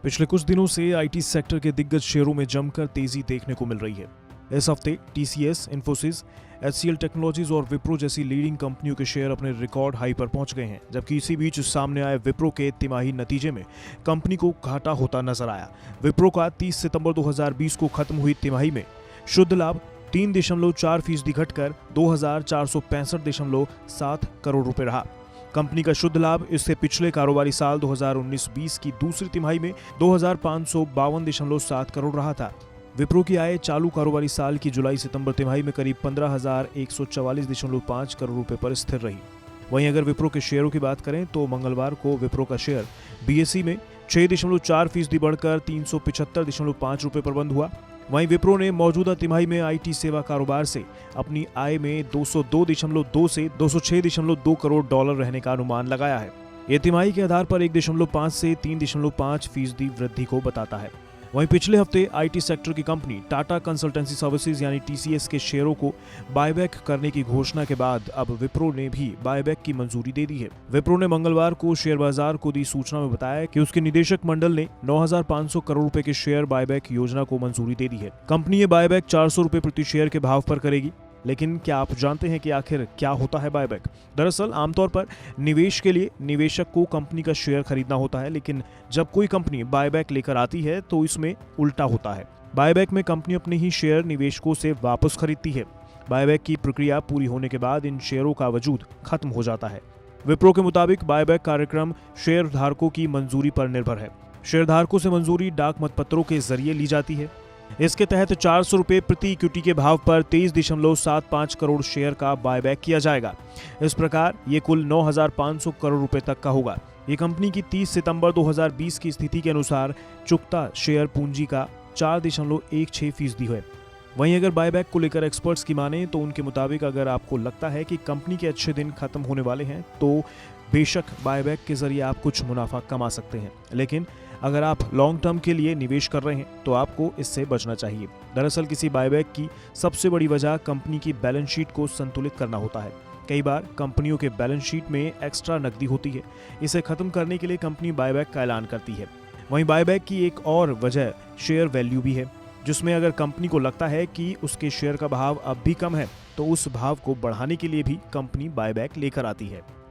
पिछले कुछ दिनों से आईटी सेक्टर के दिग्गज शेयरों में जमकर तेजी देखने को मिल रही है। इस हफ्ते टीसीएस, इन्फोसिस, एचसीएल टेक्नोलॉजीज और विप्रो जैसी लीडिंग कंपनियों के शेयर अपने रिकॉर्ड हाई पर पहुंच गए हैं, जबकि इसी बीच सामने आए विप्रो के तिमाही नतीजे में कंपनी को घाटा होता नजर आया। विप्रो का 30 सितंबर 2020 को खत्म हुई तिमाही में शुद्ध लाभ 3.4% घटकर 2,465.7 करोड़ रुपए रहा। कंपनी का शुद्ध लाभ इससे पिछले कारोबारी साल 2019-20 की दूसरी तिमाही में 2,552.7 करोड़ रहा था। विप्रो की आय चालू कारोबारी साल की जुलाई सितंबर तिमाही में करीब 15,144.5 करोड़ रुपए पर स्थिर रही। वहीं अगर विप्रो के शेयरों की बात करें तो मंगलवार को विप्रो का शेयर बीएसई में 6.4% बढ़कर 375.5 रुपए पर बंद हुआ। वहीं विप्रो ने मौजूदा तिमाही में आईटी सेवा कारोबार से अपनी आय में 202.2 से 206.2 करोड़ डॉलर रहने का अनुमान लगाया है। यह तिमाही के आधार पर 1.5 से 3.5% वृद्धि को बताता है। वहीं पिछले हफ्ते आईटी सेक्टर की कंपनी टाटा कंसल्टेंसी सर्विसेज यानी टीसीएस के शेयरों को बायबैक करने की घोषणा के बाद अब विप्रो ने भी बायबैक की मंजूरी दे दी है। विप्रो ने मंगलवार को शेयर बाजार को दी सूचना में बताया कि उसके निदेशक मंडल ने 9,500 करोड़ रुपए के शेयर बायबैक योजना को मंजूरी दे दी है। कंपनी ये बायबैक 400 रुपए प्रति शेयर के भाव पर करेगी। लेकिन क्या आप जानते हैं कि आखिर क्या होता है बायबैक? दरअसल आमतौर पर निवेश के लिए निवेशक को कंपनी का शेयर खरीदना होता है, लेकिन जब कोई कंपनी बायबैक लेकर आती है तो इसमें उल्टा होता है। बायबैक में कंपनी अपने ही शेयर निवेशकों से वापस खरीदती है। बायबैक की प्रक्रिया पूरी होने के बाद इन शेयरों का वजूद खत्म हो जाता है। विप्रो के मुताबिक बायबैक कार्यक्रम शेयर धारकों की मंजूरी पर निर्भर है। शेयर धारकों से मंजूरी डाक मतपत्रों के जरिए ली जाती है। इसके तहत 400 रुपए प्रति इक्विटी के भाव पर 23.75 करोड़ शेयर का बायबैक किया जाएगा। इस प्रकार ये कुल 9,500 करोड़ रुपए तक का होगा। ये कंपनी की 30 सितंबर 2020 की स्थिति के अनुसार चुकता शेयर पूंजी का 4.16% है। वहीं अगर बायबैक को लेकर एक्सपर्ट्स की माने तो उनके मुताबिक अगर आपको लगता है कि कंपनी के अच्छे दिन खत्म होने वाले हैं तो बेशक बायबैक के जरिए आप कुछ मुनाफा कमा सकते हैं, लेकिन अगर आप लॉन्ग टर्म के लिए निवेश कर रहे हैं तो आपको इससे बचना चाहिए। दरअसल किसी बायबैक की सबसे बड़ी वजह कंपनी की बैलेंस शीट को संतुलित करना होता है। कई बार कंपनियों के बैलेंस शीट में एक्स्ट्रा नकदी होती है। इसे खत्म करने के लिए कंपनी बायबैक का ऐलान करती है। वहीं बायबैक की एक और वजह शेयर वैल्यू भी है, जिसमें अगर कंपनी को लगता है कि उसके शेयर का भाव अब भी कम है तो उस भाव को बढ़ाने के लिए भी कंपनी बायबैक लेकर आती है।